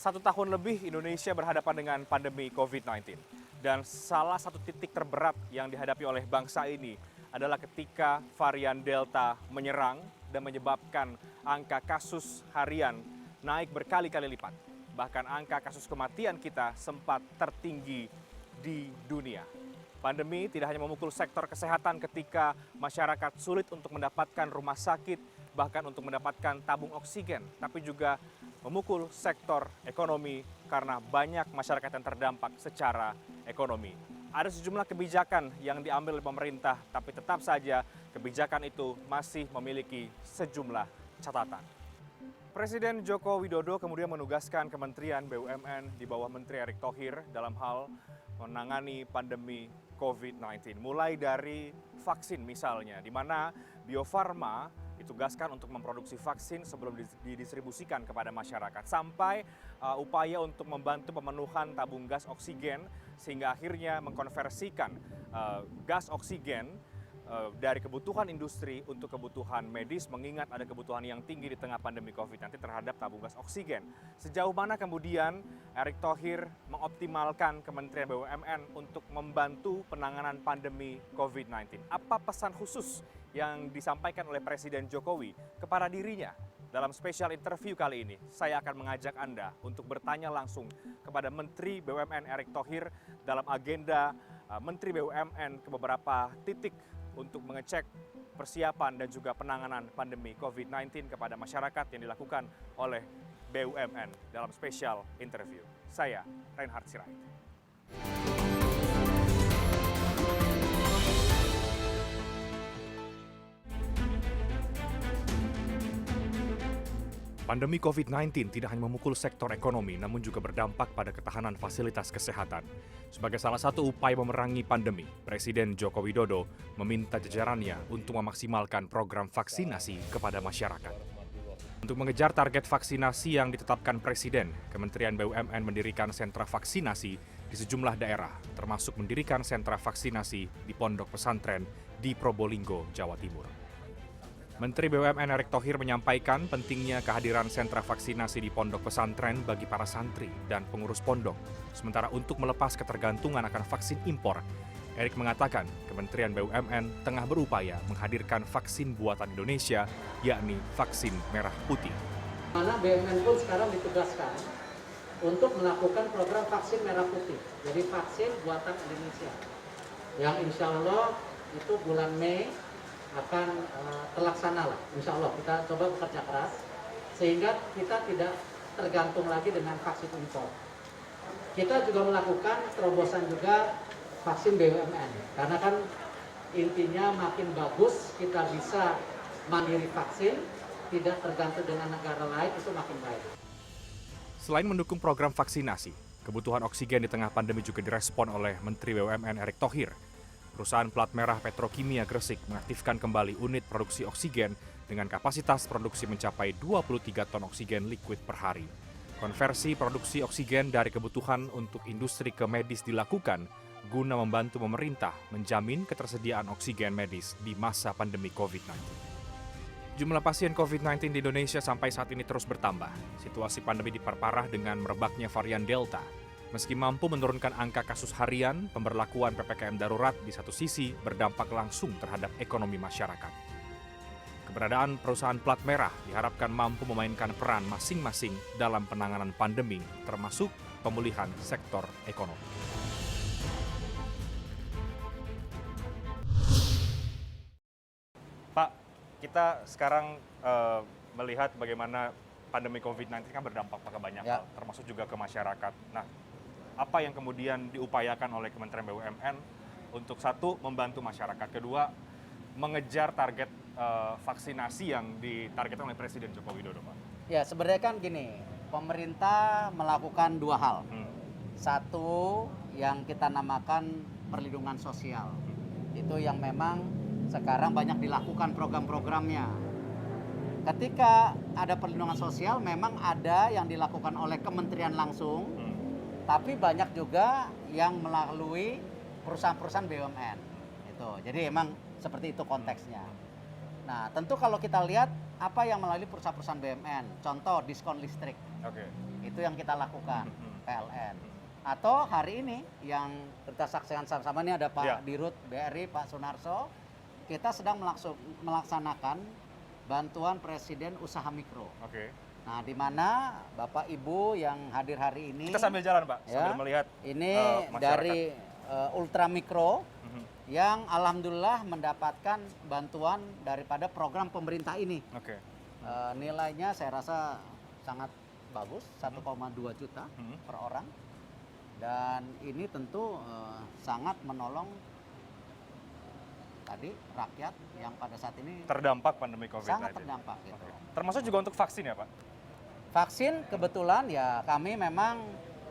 1 tahun lebih Indonesia berhadapan dengan pandemi COVID-19. Dan salah satu titik terberat yang dihadapi oleh bangsa ini adalah ketika varian Delta menyerang dan menyebabkan angka kasus harian naik berkali-kali lipat. Bahkan angka kasus kematian kita sempat tertinggi di dunia. Pandemi tidak hanya memukul sektor kesehatan ketika masyarakat sulit untuk mendapatkan rumah sakit, bahkan untuk mendapatkan tabung oksigen, tapi juga memukul sektor ekonomi karena banyak masyarakat yang terdampak secara ekonomi. Ada sejumlah kebijakan yang diambil oleh pemerintah, tapi tetap saja kebijakan itu masih memiliki sejumlah catatan. Presiden Joko Widodo kemudian menugaskan Kementerian BUMN di bawah Menteri Erick Thohir dalam hal menangani pandemi COVID-19. Mulai dari vaksin misalnya, di mana Bio Farma ditugaskan untuk memproduksi vaksin sebelum didistribusikan kepada masyarakat. Sampai upaya untuk membantu pemenuhan tabung gas oksigen sehingga akhirnya mengkonversikan gas oksigen dari kebutuhan industri untuk kebutuhan medis, mengingat ada kebutuhan yang tinggi di tengah pandemi COVID-19 terhadap tabung gas oksigen. Sejauh mana kemudian Erick Thohir mengoptimalkan Kementerian BUMN untuk membantu penanganan pandemi COVID-19? Apa pesan khusus yang disampaikan oleh Presiden Jokowi kepada dirinya? Dalam spesial interview kali ini, saya akan mengajak Anda untuk bertanya langsung kepada Menteri BUMN Erick Thohir dalam agenda Menteri BUMN ke beberapa titik untuk mengecek persiapan dan juga penanganan pandemi COVID-19 kepada masyarakat yang dilakukan oleh BUMN dalam spesial interview. Saya Reinhard Sirait. Pandemi COVID-19 tidak hanya memukul sektor ekonomi, namun juga berdampak pada ketahanan fasilitas kesehatan. Sebagai salah satu upaya memerangi pandemi, Presiden Joko Widodo meminta jajarannya untuk memaksimalkan program vaksinasi kepada masyarakat. Untuk mengejar target vaksinasi yang ditetapkan Presiden, Kementerian BUMN mendirikan sentra vaksinasi di sejumlah daerah, termasuk mendirikan sentra vaksinasi di pondok pesantren di Probolinggo, Jawa Timur. Menteri BUMN Erick Thohir menyampaikan pentingnya kehadiran sentra vaksinasi di pondok pesantren bagi para santri dan pengurus pondok. Sementara untuk melepas ketergantungan akan vaksin impor, Erick mengatakan Kementerian BUMN tengah berupaya menghadirkan vaksin buatan Indonesia, yakni vaksin merah putih. Mana BUMN pun sekarang ditugaskan untuk melakukan program vaksin merah putih, jadi vaksin buatan Indonesia, yang insya Allah itu bulan Mei akan terlaksana lah, insya Allah. Kita coba bekerja keras sehingga kita tidak tergantung lagi dengan vaksin impor. Kita juga melakukan terobosan juga vaksin BUMN, karena kan intinya makin bagus kita bisa mandiri vaksin, tidak tergantung dengan negara lain, itu makin baik. Selain mendukung program vaksinasi, kebutuhan oksigen di tengah pandemi juga direspon oleh Menteri BUMN Erick Thohir. Perusahaan plat merah Petrokimia Gresik mengaktifkan kembali unit produksi oksigen dengan kapasitas produksi mencapai 23 ton oksigen liquid per hari. Konversi produksi oksigen dari kebutuhan untuk industri ke medis dilakukan guna membantu pemerintah menjamin ketersediaan oksigen medis di masa pandemi COVID-19. Jumlah pasien COVID-19 di Indonesia sampai saat ini terus bertambah. Situasi pandemi diperparah dengan merebaknya varian Delta. Meski mampu menurunkan angka kasus harian, pemberlakuan PPKM darurat di satu sisi berdampak langsung terhadap ekonomi masyarakat. Keberadaan perusahaan plat merah diharapkan mampu memainkan peran masing-masing dalam penanganan pandemi, termasuk pemulihan sektor ekonomi. Pak, kita sekarang melihat bagaimana pandemi COVID-19 kan berdampak pada banyak hal, termasuk juga ke masyarakat. Nah, apa yang kemudian diupayakan oleh Kementerian BUMN untuk satu, membantu masyarakat, kedua, mengejar target vaksinasi yang ditargetkan oleh Presiden Joko Widodo, Pak? Ya, sebenarnya kan gini, pemerintah melakukan dua hal. Satu, yang kita namakan perlindungan sosial. Itu yang memang sekarang banyak dilakukan program-programnya. Ketika ada perlindungan sosial, memang ada yang dilakukan oleh kementerian langsung, tapi banyak juga yang melalui perusahaan-perusahaan BUMN. Jadi emang seperti itu konteksnya. Nah, tentu kalau kita lihat apa yang melalui perusahaan-perusahaan BUMN. Contoh diskon listrik. Oke. Itu yang kita lakukan, PLN. Atau hari ini yang kita saksikan sama-sama, ini ada Pak Ya. Dirut BRI, Pak Sunarso, kita sedang melaksanakan bantuan Presiden Usaha Mikro. Oke. Nah, di mana Bapak Ibu yang hadir hari ini, Kita sambil jalan, Pak, ya, sambil melihat ini masyarakat. dari Ultra Mikro Mhm. yang alhamdulillah mendapatkan bantuan daripada program pemerintah ini. Oke. Nilainya saya rasa sangat bagus, 1,2 juta per orang. Dan ini tentu sangat menolong tadi rakyat yang pada saat ini Terdampak pandemi COVID-19. sangat terdampak gitu. Oke. Termasuk juga untuk vaksin ya, Pak? Vaksin kebetulan ya kami memang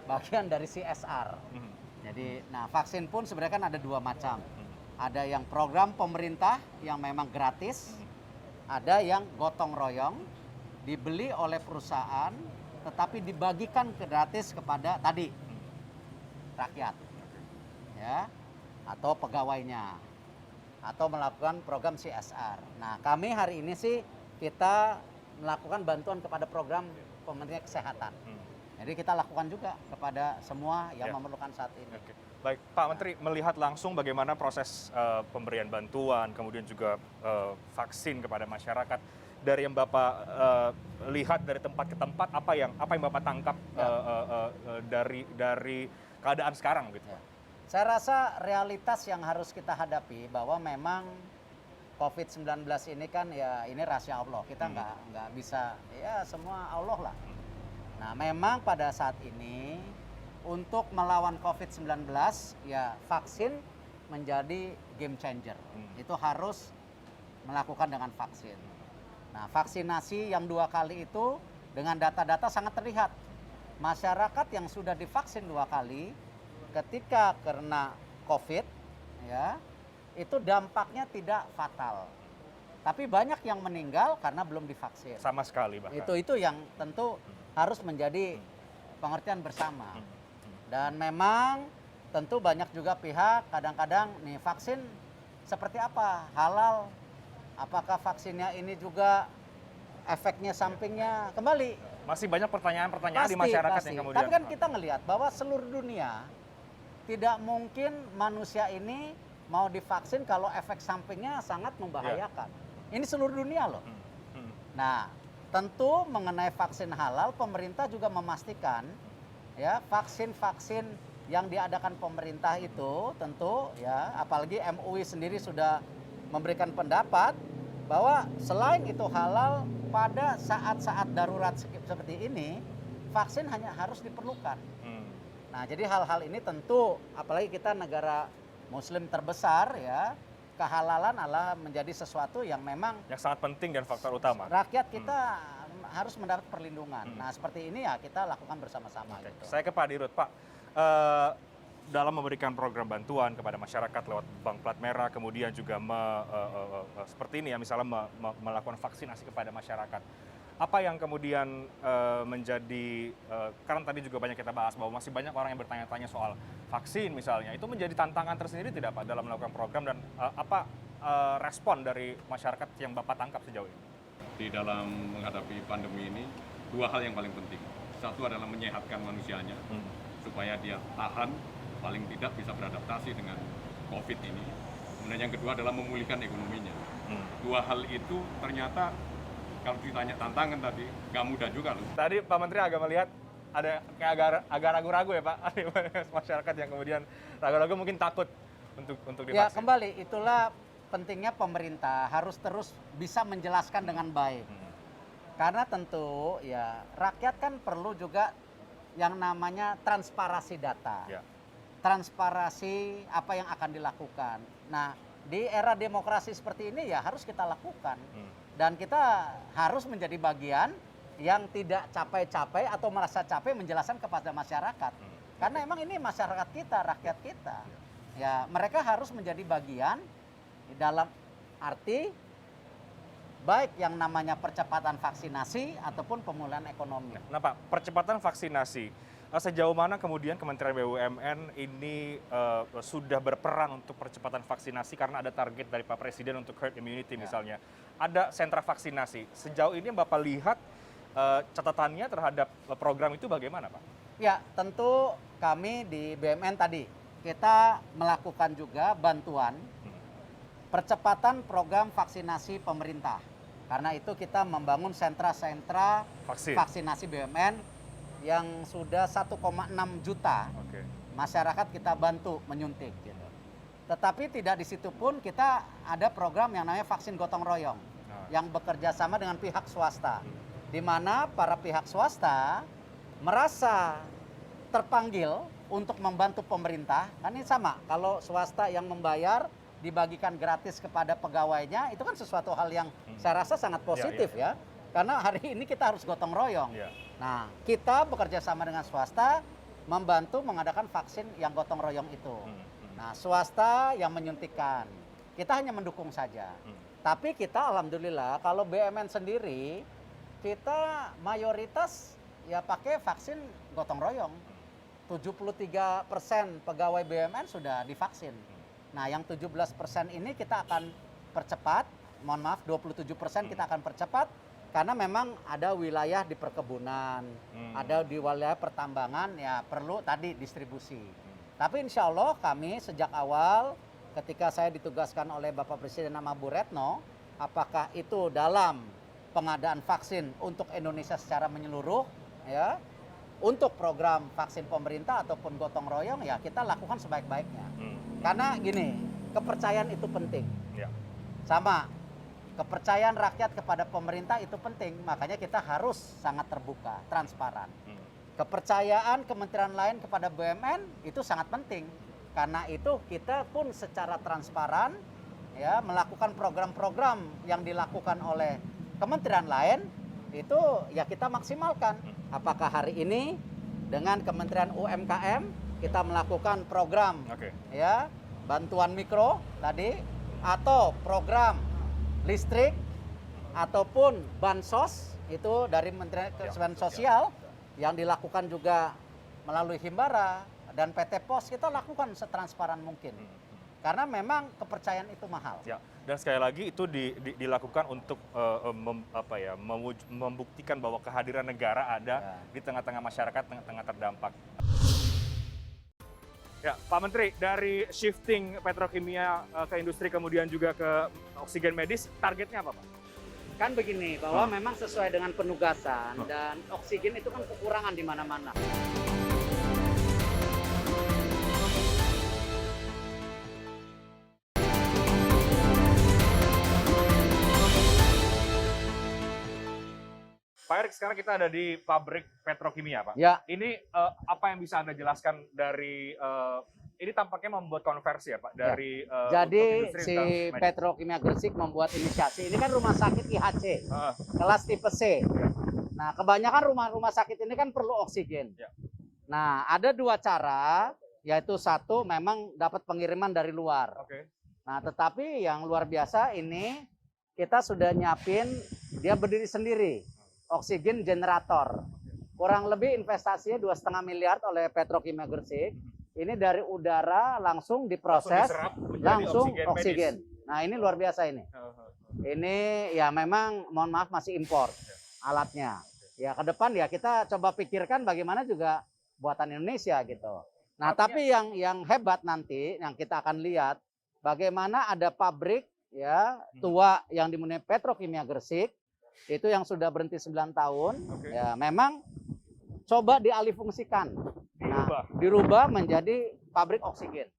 bagian dari CSR. Mhm. Jadi, nah vaksin pun sebenarnya kan ada dua macam. Ada yang program pemerintah yang memang gratis, ada yang gotong royong, dibeli oleh perusahaan, tetapi dibagikan gratis kepada tadi rakyat, ya, atau pegawainya, atau melakukan program CSR. Nah, kami hari ini sih kita melakukan bantuan kepada program pemerintah kesehatan. Jadi kita lakukan juga kepada semua yang Ya. memerlukan saat ini. Oke. Baik, Pak Menteri, melihat langsung bagaimana proses pemberian bantuan, kemudian juga vaksin kepada masyarakat. Dari yang Bapak lihat dari tempat ke tempat, apa yang Bapak tangkap dari keadaan sekarang gitu? Ya. Saya rasa realitas yang harus kita hadapi bahwa memang COVID-19 ini kan ya ini rahasia Allah. Kita nggak bisa, ya semua Allah lah. Nah, memang pada saat ini untuk melawan COVID-19 ya vaksin menjadi game changer. Itu harus melakukan dengan vaksin. Nah, vaksinasi yang 2 kali itu dengan data-data sangat terlihat. Masyarakat yang sudah divaksin 2 kali ketika kena COVID ya itu dampaknya tidak fatal. Tapi banyak yang meninggal karena belum divaksin. Sama sekali bahkan. Itu yang tentu harus menjadi pengertian bersama. Dan memang tentu banyak juga pihak kadang-kadang nih vaksin seperti apa? Halal. Apakah vaksinnya ini juga efeknya sampingnya kembali? Masih banyak pertanyaan-pertanyaan di masyarakat Pasti. yang kemudian. Tapi kan kita ngelihat bahwa seluruh dunia tidak mungkin manusia ini mau divaksin kalau efek sampingnya sangat membahayakan. Ini seluruh dunia loh. Nah, tentu mengenai vaksin halal, pemerintah juga memastikan ya vaksin-vaksin yang diadakan pemerintah itu tentu ya, apalagi MUI sendiri sudah memberikan pendapat bahwa selain itu halal pada saat-saat darurat seperti ini, vaksin hanya harus diperlukan. Nah, jadi hal-hal ini tentu apalagi kita negara Muslim terbesar ya, kehalalan adalah menjadi sesuatu yang memang yang sangat penting dan faktor utama. rakyat kita harus mendapat perlindungan. Nah, seperti ini ya kita lakukan bersama-sama. Oke. Gitu. Saya ke Pak Dirut, Pak. Dalam memberikan program bantuan kepada masyarakat lewat Bank Plat Merah, kemudian juga seperti ini ya, misalnya melakukan vaksinasi kepada masyarakat. Apa yang kemudian menjadi, karena tadi juga banyak kita bahas bahwa masih banyak orang yang bertanya-tanya soal vaksin misalnya, itu menjadi tantangan tersendiri tidak Pak dalam melakukan program, dan apa respon dari masyarakat yang Bapak tangkap sejauh ini? Di dalam menghadapi pandemi ini, 2 hal yang paling penting. Satu adalah menyehatkan manusianya, supaya dia tahan, paling tidak bisa beradaptasi dengan COVID ini. Kemudian yang kedua adalah memulihkan ekonominya. 2 hal itu ternyata kalau ditanya tantangan tadi, nggak mudah juga loh. Tadi Pak Menteri agak melihat ada kayak agak ragu-ragu ya Pak, masyarakat yang kemudian ragu-ragu mungkin takut untuk divaksin. Ya, kembali itulah pentingnya pemerintah harus terus bisa menjelaskan dengan baik. Karena tentu ya rakyat kan perlu juga yang namanya transparansi data. Ya. Transparansi apa yang akan dilakukan. Nah, di era demokrasi seperti ini ya harus kita lakukan. Dan kita harus menjadi bagian yang tidak capek-capek atau merasa capek menjelaskan kepada masyarakat. Karena emang ini masyarakat kita, rakyat kita. Ya, mereka harus menjadi bagian dalam arti baik yang namanya percepatan vaksinasi ataupun pemulihan ekonomi. Nah Pak, percepatan vaksinasi, Sejauh mana kemudian Kementerian BUMN ini sudah berperan untuk percepatan vaksinasi karena ada target dari Pak Presiden untuk herd immunity misalnya. Ada sentra vaksinasi. Sejauh ini yang Bapak lihat catatannya terhadap program itu bagaimana, Pak? Ya, tentu kami di BUMN tadi kita melakukan juga bantuan percepatan program vaksinasi pemerintah. Karena itu kita membangun sentra-sentra vaksinasi BUMN yang sudah 1,6 juta masyarakat kita bantu menyuntik gitu. Tetapi tidak di situ pun kita ada program yang namanya vaksin gotong royong yang bekerja sama dengan pihak swasta, di mana para pihak swasta merasa terpanggil untuk membantu pemerintah. Kan ini sama, kalau swasta yang membayar dibagikan gratis kepada pegawainya, itu kan sesuatu hal yang saya rasa sangat positif ya. Karena hari ini kita harus gotong royong. Nah, kita bekerja sama dengan swasta membantu mengadakan vaksin yang gotong royong itu. Nah, swasta yang menyuntikkan. Kita hanya mendukung saja. Tapi kita alhamdulillah kalau BUMN sendiri kita mayoritas ya pakai vaksin gotong royong. 73% pegawai BUMN sudah divaksin. Nah, yang 17% ini kita akan percepat. Mohon maaf, 27% kita akan percepat. Karena memang ada wilayah di perkebunan, ada di wilayah pertambangan, ya perlu tadi distribusi. Tapi insya Allah kami sejak awal ketika saya ditugaskan oleh Bapak Presiden nama Bu Retno, apakah itu dalam pengadaan vaksin untuk Indonesia secara menyeluruh, ya, untuk program vaksin pemerintah ataupun gotong royong, ya kita lakukan sebaik-baiknya. Karena gini, kepercayaan itu penting. Sama. Kepercayaan rakyat kepada pemerintah itu penting, makanya kita harus sangat terbuka, transparan. Kepercayaan kementerian lain kepada BUMN itu sangat penting, karena itu kita pun secara transparan ya melakukan program-program yang dilakukan oleh kementerian lain itu ya kita maksimalkan. Apakah hari ini dengan Kementerian UMKM kita melakukan program ya bantuan mikro tadi atau program listrik ataupun bansos itu dari Kementerian Kesehatan Sosial yang dilakukan juga melalui Himbara dan PT POS, kita lakukan setransparan mungkin karena memang kepercayaan itu mahal. Dan sekali lagi itu dilakukan untuk membuktikan bahwa kehadiran negara ada di tengah-tengah masyarakat, tengah-tengah terdampak. Ya, Pak Menteri, dari shifting petrokimia ke industri kemudian juga ke oksigen medis, targetnya apa, Pak? Kan begini, bahwa memang sesuai dengan penugasan dan oksigen itu kan kekurangan di mana-mana. Pak Erik, sekarang kita ada di pabrik petrokimia, Pak. Ya. Ini apa yang bisa Anda jelaskan dari ini tampaknya membuat konversi ya, Pak, dari jadi si Petrokimia Gresik membuat inisiasi. Ini kan rumah sakit IHC, kelas tipe C. Nah, kebanyakan rumah sakit ini kan perlu oksigen. Nah, ada dua cara, yaitu satu memang dapat pengiriman dari luar. Nah, tetapi yang luar biasa ini kita sudah nyiapin, dia berdiri sendiri. Oksigen generator. Kurang lebih investasinya 2,5 miliar oleh Petrokimia Gresik. Ini dari udara langsung diproses, langsung oksigen. Nah, ini luar biasa ini. Ini ya memang mohon maaf masih impor alatnya. Ya ke depan ya kita coba pikirkan bagaimana juga buatan Indonesia gitu. Nah, tapi yang hebat nanti yang kita akan lihat bagaimana ada pabrik ya tua yang dimulai Petrokimia Gresik itu yang sudah berhenti 9 tahun, ya memang coba dialihfungsikan, dirubah menjadi pabrik oksigen.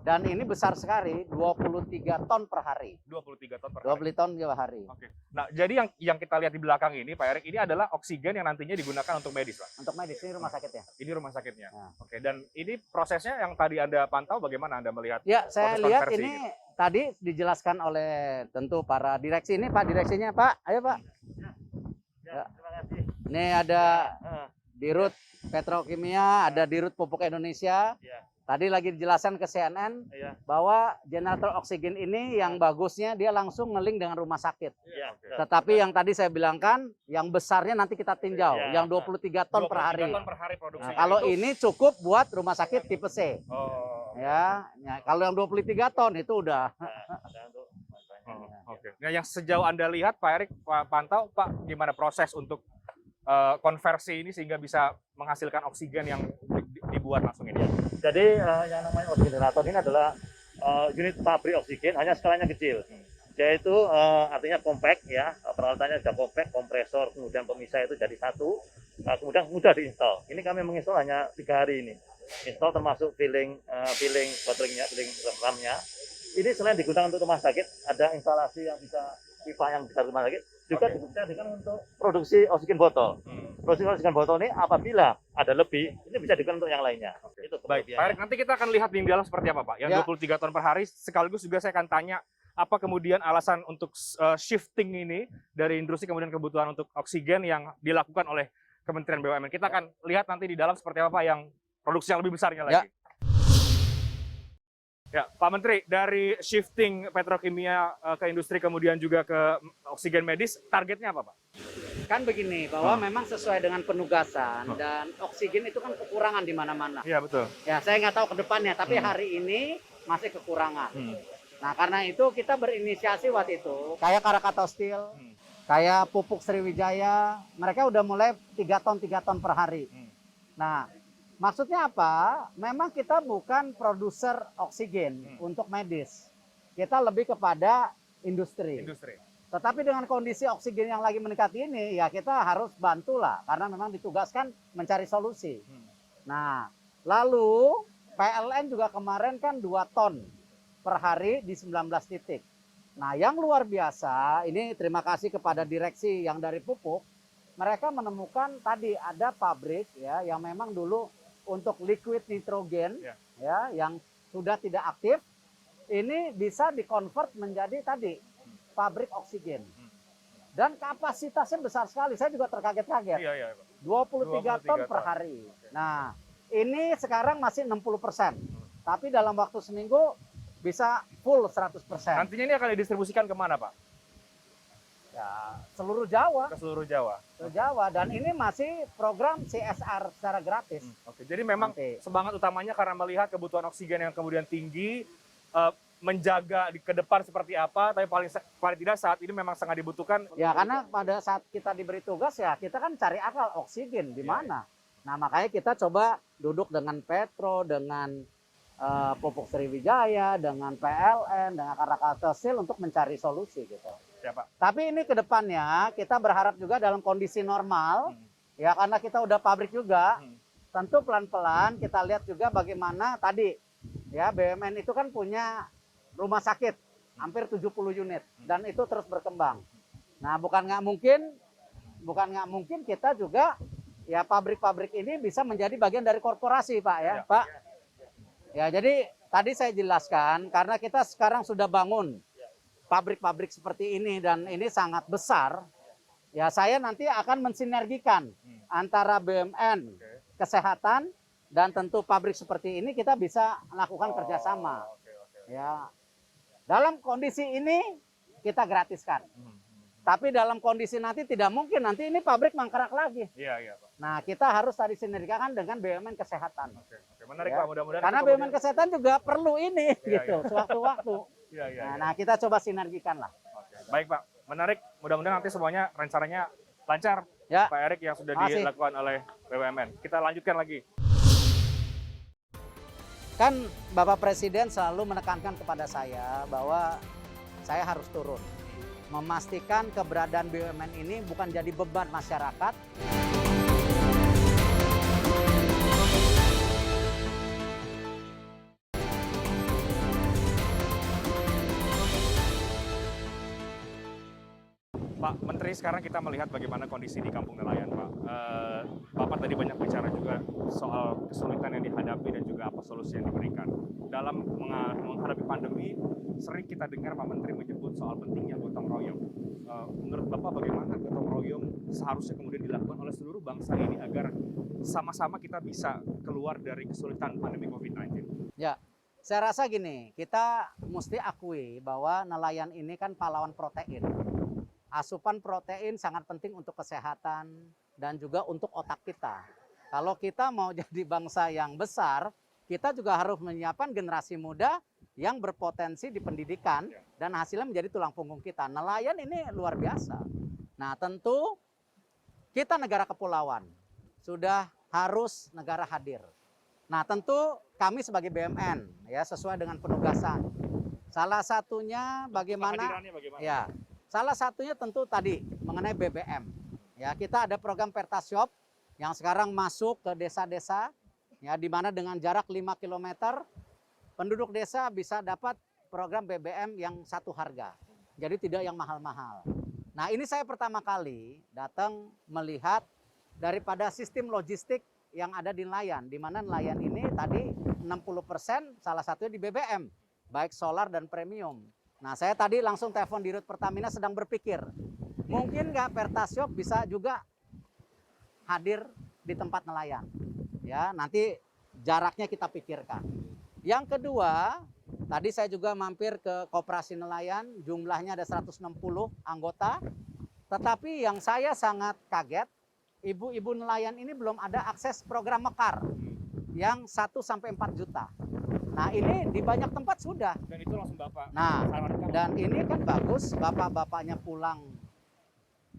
Dan ini besar sekali, 23 ton per hari. 23 ton per hari. 20 ton per hari. Nah, jadi yang kita lihat di belakang ini, Pak Erik, ini adalah oksigen yang nantinya digunakan untuk medis, Pak. Untuk medis, ini rumah sakitnya. Ini rumah sakitnya. Dan ini prosesnya yang tadi Anda pantau, bagaimana Anda melihat? Ya, saya lihat ini gitu? Tadi dijelaskan oleh tentu para direksi ini, Pak direksinya, Pak. Ayo, Pak. Ya. Terima kasih. Ini ada Dirut Petrokimia, ada Dirut Pupuk Indonesia. Tadi lagi dijelaskan ke CNN Iya. bahwa generator oksigen ini yang bagusnya dia langsung ngeling dengan rumah sakit. Iya. Tetapi yang tadi saya bilangkan, yang besarnya nanti kita tinjau, Iya. yang 23 ton per 23 hari. ton per hari produksi. Nah, kalau ini cukup buat rumah sakit tipe C. Oh. Ya, kalau yang 23 ton itu udah. Ada untuk Oke. Nah, yang sejauh Anda lihat, Pak Erik, Pak pantau, Pak, gimana proses untuk konversi ini sehingga bisa menghasilkan oksigen yang dibuat langsung ini? Jadi yang namanya oksigen generator ini adalah unit pabrik oksigen, hanya skalanya kecil. Yaitu artinya compact ya, peralatannya sudah compact, kompresor, kemudian pemisah itu jadi satu, kemudian mudah diinstal. Ini kami menginstal hanya 3 hari ini. Install termasuk filling baterainya, filling RAM-nya. Ini selain digunakan untuk rumah sakit, ada instalasi yang bisa pipa yang bisa rumah sakit, juga bisa digunakan untuk produksi oksigen botol. Produksi oksigen botol ini apabila ada lebih, ini bisa digunakan untuk yang lainnya. Itu Baik, Pak Erik, nanti kita akan lihat di dalam seperti apa, Pak. Yang Ya. 23 ton per hari, sekaligus juga saya akan tanya apa kemudian alasan untuk shifting ini dari industri kemudian kebutuhan untuk oksigen yang dilakukan oleh Kementerian BUMN. Kita akan lihat nanti di dalam seperti apa yang produksi yang lebih besarnya lagi. Ya, Pak Menteri, dari shifting petrokimia ke industri kemudian juga ke oksigen medis, targetnya apa, Pak? Kan begini, bahwa memang sesuai dengan penugasan dan oksigen itu kan kekurangan di mana-mana. Iya, betul. Ya, saya nggak tahu ke depannya, tapi hari ini masih kekurangan. Nah, karena itu kita berinisiasi waktu itu, kayak Krakatau Steel, kayak Pupuk Sriwijaya, mereka udah mulai 3 ton per hari. Nah, maksudnya apa? Memang kita bukan produser oksigen untuk medis. Kita lebih kepada industri. Tetapi dengan kondisi oksigen yang lagi meningkat ini, ya kita harus bantulah, karena memang ditugaskan mencari solusi. Nah, lalu PLN juga kemarin kan 2 ton per hari di 19 titik. Nah, yang luar biasa, ini terima kasih kepada direksi yang dari Pupuk, mereka menemukan tadi ada pabrik ya yang memang dulu untuk liquid nitrogen ya yang sudah tidak aktif, ini bisa dikonvert menjadi tadi pabrik oksigen. Dan kapasitasnya besar sekali, saya juga terkaget-kaget. 23 ton per hari. Nah, ini sekarang masih 60%. Tapi dalam waktu seminggu bisa full 100%. Nantinya ini akan didistribusikan kemana, Pak? Ya, seluruh Jawa. Ke seluruh Jawa. Seluruh Jawa. Dan ini masih program CSR secara gratis. Oke, jadi memang semangat utamanya karena melihat kebutuhan oksigen yang kemudian tinggi, menjaga ke depan seperti apa, tapi paling tidak saat ini memang sangat dibutuhkan. Ya, karena pada saat kita diberi tugas ya kita kan cari akal oksigen di mana. Nah, makanya kita coba duduk dengan Petro, dengan Pupuk Sriwijaya, dengan PLN, dengan Krakatau Steel untuk mencari solusi gitu. Ya, Pak. Tapi ini ke depannya kita berharap juga dalam kondisi normal, ya karena kita udah pabrik juga, tentu pelan-pelan kita lihat juga bagaimana tadi, ya BUMN itu kan punya rumah sakit, hampir 70 unit, dan itu terus berkembang. Nah, bukan nggak mungkin kita juga, ya pabrik-pabrik ini bisa menjadi bagian dari korporasi, Pak ya, Pak. Ya, jadi tadi saya jelaskan karena kita sekarang sudah bangun pabrik-pabrik seperti ini dan ini sangat besar. Ya, saya nanti akan mensinergikan antara BUMN, kesehatan dan tentu pabrik seperti ini kita bisa melakukan kerjasama. Ya, dalam kondisi ini kita gratiskan. Tapi dalam kondisi nanti tidak mungkin nanti ini pabrik mangkrak lagi. Iya, Pak. Nah, kita harus tadi sinergikan dengan BUMN kesehatan. Oke, menarik, Ya. Pak. Mudah-mudahan Karena BUMN kesehatan juga perlu ini gitu, sewaktu-waktu. Nah, kita coba sinergikan lah. Baik, Pak. Menarik. Mudah-mudahan nanti semuanya rencananya lancar, Ya. Pak Erik, yang sudah Makasih. dilakukan oleh BUMN. Kita lanjutkan lagi. Kan Bapak Presiden selalu menekankan kepada saya bahwa saya harus turun. Memastikan keberadaan BUMN ini bukan jadi beban masyarakat. Pak Menteri, sekarang kita melihat bagaimana kondisi di Kampung Nelayan, Pak. Bapak tadi banyak bicara juga soal kesulitan yang dihadapi dan juga apa solusi yang diberikan. Dalam menghadapi pandemi, sering kita dengar Pak Menteri menyebut soal pentingnya gotong royong. Menurut Bapak bagaimana gotong royong seharusnya kemudian dilakukan oleh seluruh bangsa ini agar sama-sama kita bisa keluar dari kesulitan pandemi COVID-19? Ya, saya rasa gini, kita mesti akui bahwa nelayan ini kan pahlawan protein. Asupan protein sangat penting untuk kesehatan dan juga untuk otak kita. Kalau kita mau jadi bangsa yang besar, kita juga harus menyiapkan generasi muda yang berpotensi di pendidikan dan hasilnya menjadi tulang punggung kita. Nelayan ini luar biasa. Nah, tentu kita negara kepulauan, sudah harus negara hadir. Nah, tentu kami sebagai BUMN ya sesuai dengan penugasan. Salah satunya bagaimana? Ya, salah satunya tentu tadi mengenai BBM. Ya, kita ada program Pertashop yang sekarang masuk ke desa-desa ya di mana dengan jarak 5 km penduduk desa bisa dapat program BBM yang satu harga. Jadi tidak yang mahal-mahal. Nah, ini saya pertama kali datang melihat daripada sistem logistik yang ada di nelayan, di mana nelayan ini tadi 60% salah satunya di BBM, baik solar dan premium. Nah, saya tadi langsung telepon di Rut Pertamina sedang berpikir, mungkin nggak Pertashop bisa juga hadir di tempat nelayan. Ya, nanti jaraknya kita pikirkan. Yang kedua, tadi saya juga mampir ke Koperasi Nelayan, jumlahnya ada 160 anggota, tetapi yang saya sangat kaget, ibu-ibu nelayan ini belum ada akses program Mekar yang 1-4 juta. Nah, ini di banyak tempat sudah. Dan itu langsung Bapak Nah, sarankan. dan ini kan bagus, bapak-bapaknya pulang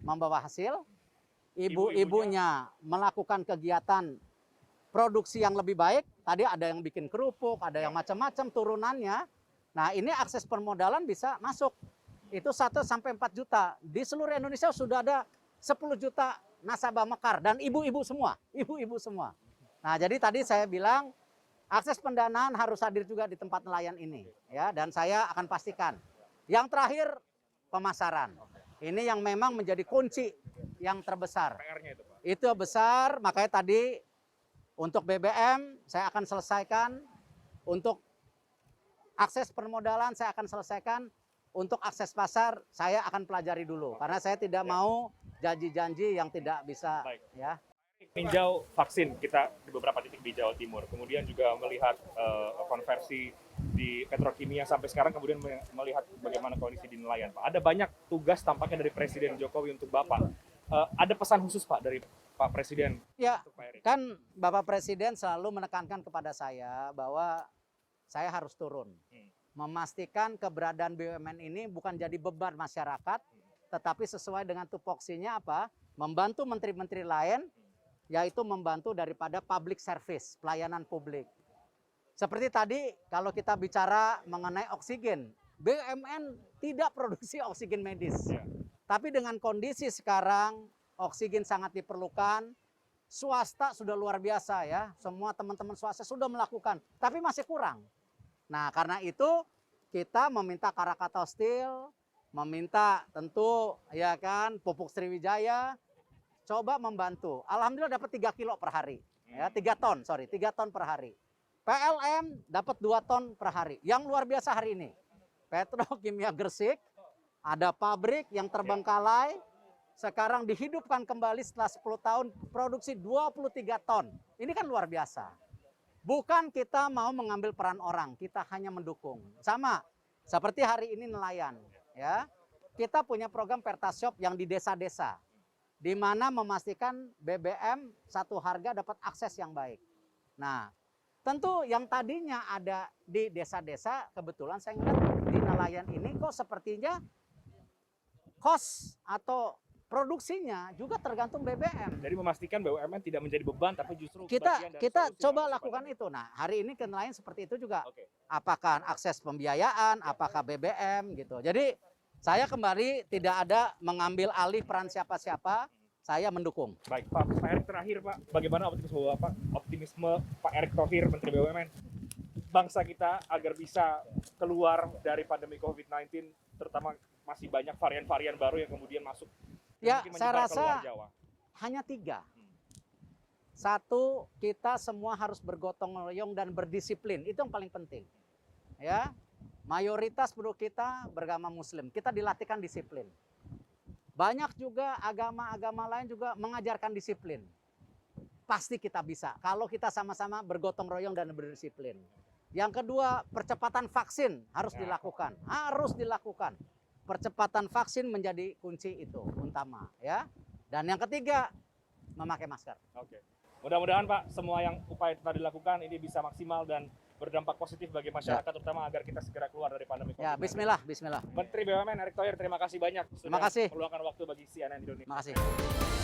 membawa hasil, ibu-ibunya melakukan kegiatan produksi yang lebih baik. Tadi ada yang bikin kerupuk, ada yang macam-macam turunannya. Nah, ini akses permodalan bisa masuk. Itu 1-4 juta. Di seluruh Indonesia sudah ada 10 juta nasabah Mekar dan ibu-ibu semua, ibu-ibu semua. Nah, jadi tadi saya bilang akses pendanaan harus hadir juga di tempat nelayan ini, ya. Dan saya akan pastikan. Yang terakhir pemasaran. Ini yang memang menjadi kunci yang terbesar. PR-nya itu, Pak. Itu besar, makanya tadi untuk BBM saya akan selesaikan, untuk akses permodalan saya akan selesaikan, untuk akses pasar saya akan pelajari dulu karena saya tidak mau janji-janji yang tidak bisa. Baik. Ya. Meninjau vaksin kita di beberapa titik di Jawa Timur, kemudian juga melihat konversi di petrokimia sampai sekarang, kemudian melihat bagaimana kondisi di nelayan, Pak. Ada banyak tugas tampaknya dari Presiden Jokowi untuk Bapak. Ada pesan khusus, Pak, dari Pak Presiden Ya, untuk Pak Erick? kan Bapak Presiden selalu menekankan kepada saya bahwa saya harus turun. Memastikan keberadaan BUMN ini bukan jadi beban masyarakat, tetapi sesuai dengan tupoksinya apa? Membantu menteri-menteri lain, yaitu membantu daripada public service, pelayanan publik. Seperti tadi kalau kita bicara mengenai oksigen, BUMN tidak produksi oksigen medis. Ya. Tapi dengan kondisi sekarang, oksigen sangat diperlukan, swasta sudah luar biasa ya, semua teman-teman swasta sudah melakukan, tapi masih kurang. Nah, karena itu kita meminta Krakatau Steel, meminta tentu ya kan Pupuk Sriwijaya coba membantu. Alhamdulillah dapat 3 kilo per hari. Ya, 3 ton per hari. PLN dapat 2 ton per hari. Yang luar biasa hari ini. Petrokimia Gresik ada pabrik yang terbengkalai, sekarang dihidupkan kembali setelah 10 tahun produksi 23 ton. Ini kan luar biasa. Bukan kita mau mengambil peran orang, kita hanya mendukung. Sama seperti hari ini nelayan, ya. Kita punya program Pertashop yang di desa-desa, di mana memastikan BBM satu harga dapat akses yang baik. Nah, tentu yang tadinya ada di desa-desa, kebetulan saya ngeliat di nelayan ini kok sepertinya cost atau produksinya juga tergantung BBM. Jadi memastikan BUMN tidak menjadi beban, tapi justru Kita bagian dari solusi coba dalam lakukan pandemi. itu. Nah, hari ini ke nelayan seperti itu juga. Oke. Apakah akses pembiayaan, apakah BBM gitu. Jadi saya kembali tidak ada mengambil alih peran siapa-siapa, saya mendukung. Baik, Pak Erick terakhir, Pak. Bagaimana optimisme Pak Erick Thohir, Menteri BUMN, bangsa kita agar bisa keluar dari pandemi COVID-19, terutama masih banyak varian-varian baru yang kemudian masuk. Ya, Mungkin saya menyebar rasa keluar Jawa. hanya 3. Satu, kita semua harus bergotong royong dan berdisiplin. Itu yang paling penting. Ya, mayoritas penduduk kita beragama Muslim. Kita dilatihkan disiplin. Banyak juga agama-agama lain juga mengajarkan disiplin. Pasti kita bisa kalau kita sama-sama bergotong royong dan berdisiplin. Yang kedua, percepatan vaksin harus dilakukan, Percepatan vaksin menjadi kunci itu utama, ya. Dan yang ketiga, memakai masker. Oke. Mudah-mudahan Pak, semua yang upaya telah dilakukan ini bisa maksimal dan berdampak positif bagi masyarakat, terutama agar kita segera keluar dari pandemi COVID-19. Ya, bismillah, bismillah. Menteri BUMN Erick Thohir, terima kasih banyak Terima kasih. meluangkan waktu bagi CNN Indonesia. Terima kasih.